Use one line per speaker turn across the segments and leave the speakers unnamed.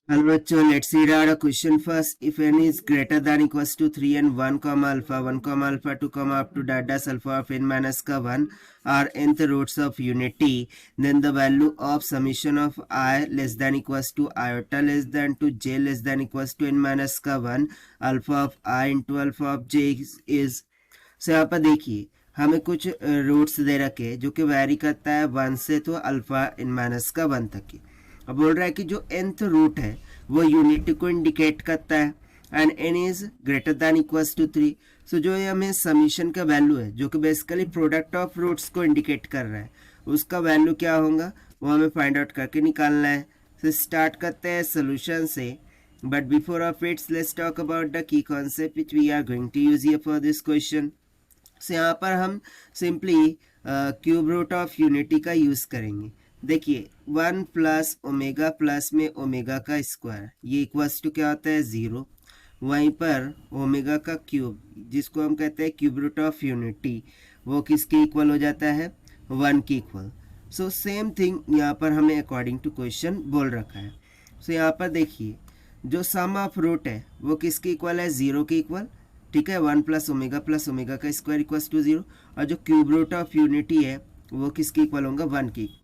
Hello बच्चों, let's read out a question first. If n is greater than equals to 3 and 1 comma alpha 1 comma alpha 2 comma up to dot dash alpha of n minus ka 1 are nth roots of unity, then the value of summation of I less than equals to iota less than to j less than equals to n minus का 1 alpha of I into alpha of j is so यहाँ पर देखिए हमें कुछ roots दे रखे जो कि vary करता है 1 से तो अल्फा इन माइनस का 1 तक की। अब बोल रहा है कि जो nth रूट है वो यूनिटी को इंडिकेट करता है and n is greater than equals to 3। सो जो ये हमें समीशन का वैल्यू है जो कि बेसिकली प्रोडक्ट ऑफ रूट्स को इंडिकेट कर रहा है उसका वैल्यू क्या होगा वो हमें फाइंड आउट करके निकालना है। तो स्टार्ट करते हैं सोल्यूशन से, but before of it's let's talk about the key concept which we are going to use here for this question. So यहाँ पर हम simply cube root of unity का यूज करेंगे। देखिए 1 प्लस ओमेगा प्लस में omega का square ये equals to क्या होता है 0। वहीं पर ओमेगा का क्यूब जिसको हम कहते हैं क्यूब रूट ऑफ यूनिटी वो किसके इक्वल हो जाता है 1 के इक्वल। सो सेम थिंग यहाँ पर हमें अकॉर्डिंग टू क्वेश्चन बोल रखा है। सो यहाँ पर देखिए जो सम ऑफ रूट है वो किसके इक्वल है 0 के इक्वल, ठीक है। 1 प्लस ओमेगा का स्क्वायर इक्वल्स टू 0 और जो क्यूब रूट ऑफ यूनिटी है वो किसके इक्वल होगा 1 के इक्वल,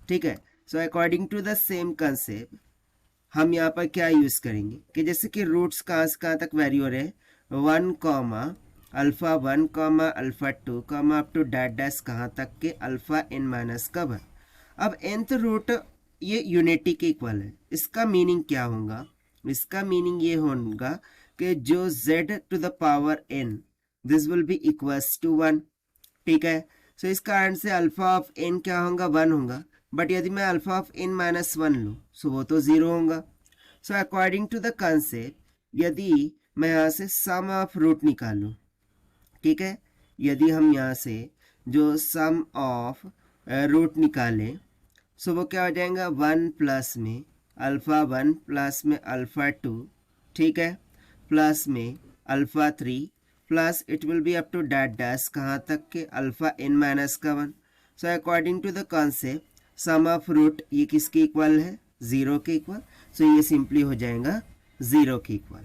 ठीक है। So according to the same concept हम यहाँ पर क्या यूज करेंगे कि जैसे कि रूट्स कहाँ से कहाँ तक वेरी हो रहे हैं 1 comma alpha 1 comma alpha 2 comma up to that dash कहाँ तक के अल्फा n माइनस का 1। अब nth रूट ये यूनिटी के इक्वल है। इसका मीनिंग क्या होगा, इसका मीनिंग ये होगा कि जो z to the power n this will be equals to 1, ठीक है। सो इस कारण से अल्फा ऑफ n क्या होगा 1 होगा, बट यदि मैं अल्फा ऑफ n माइनस 1 लूँ सो वो तो 0 होगा। So according to the concept यदि मैं यहाँ से सम ऑफ रूट निकालूँ, ठीक है, यदि हम यहाँ से जो सम ऑफ रूट निकालें सो वो क्या हो जाएगा 1 प्लस में अल्फा 1 प्लस में अल्फा 2, ठीक है, प्लस में alpha 3 plus it will be up to that dash कहाँ तक के अल्फा n माइनस का 1। So according to the concept sum of root ये किसके इक्वल है 0 के इक्वल। सो ये सिंपली हो जाएगा 0 के इक्वल।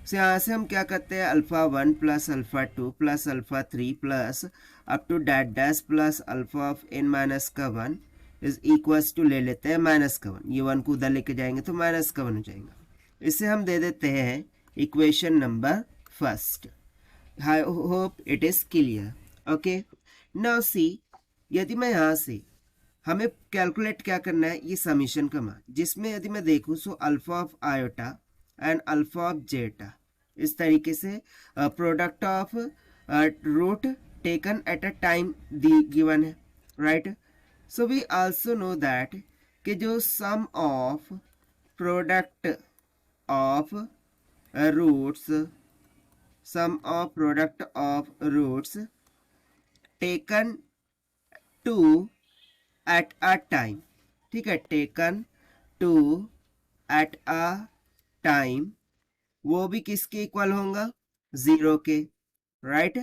सो यहाँ से हम क्या करते हैं alpha 1 plus alpha 2 plus alpha 3 plus up to that dash plus alpha of n minus का 1 इज इक्वल्स टू ले लेते हैं माइनस का 1। ये 1 को उधर लेके जाएंगे तो माइनस का 1 हो जाएगा। इसे हम दे देते हैं equation number first. I hope it is clear. Okay, now see यदि मैं यहाँ से हमें कैलकुलेट क्या करना है ये समीशन का मान, जिसमें यदि मैं देखूँ so alpha of iota and alpha of zeta इस तरीके से product of root taken at a time the given है, right. So we also know that कि जो sum of product of roots sum of product of roots taken two at a time, ठीक है, taken two at a time वो भी किसके equal होगा 0 के, राइट,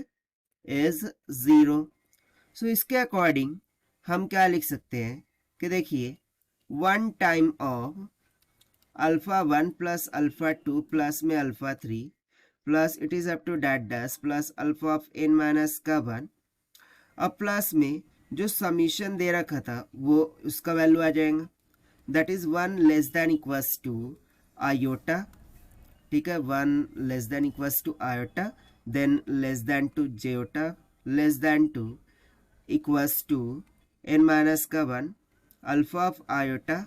इज 0। सो इसके अकॉर्डिंग हम क्या लिख सकते हैं कि देखिए 1 time of alpha 1 plus alpha 2 plus में alpha 3 plus it is up to that dash plus alpha of n minus का 1। अब प्लस में जो समीशन दे रखा था वो उसका वैल्यू आ जाएगा that is 1 less than equals to iota, ठीक है, 1 less than equals to iota then less than to zeta less than to equals to n minus का 1 alpha of iota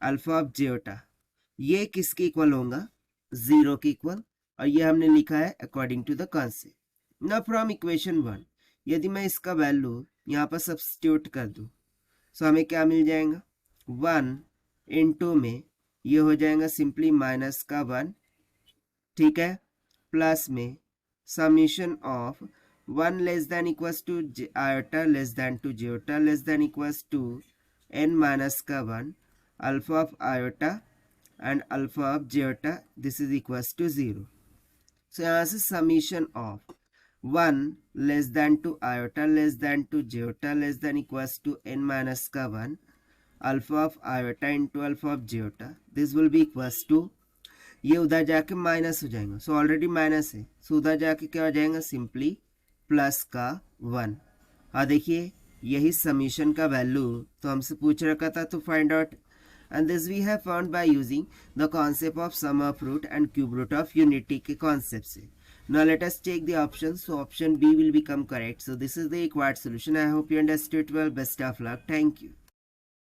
alpha of zeta ये किसके equal होगा 0 के equal, और ये हमने लिखा है according to the concept. Now from equation 1 यदि मैं इसका वैल्यू यहाँ पर सब्स्टिट्यूट कर दूँ सो हमें क्या मिल जाएगा 1 इंटू में ये हो जाएगा सिंपली माइनस का 1, ठीक है, प्लस में summation of 1 less than equals to iota less than to zeta less than equals to n minus का 1 alpha of iota and alpha of zeta this is equals to 0। So यहाँ से summation of 1 less than to iota less than to zeta less than equals to n minus का 1 alpha of iota into alpha of zeta, this will be equals to, ये उधर जाके minus हो जाएगा, so already minus है, सो उधर जाके क्या हो जाएगा, सिंपली प्लस का 1। और देखिए यही समीशन का वैल्यू तो हमसे पूछ रखा था तो find out, and this we have found by using the concept of sum of root and cube root of unity के कॉन्सेप्ट से। Now let us take the options. So option B will become correct. So this is the required solution. I hope you understood well. Best of luck. Thank you.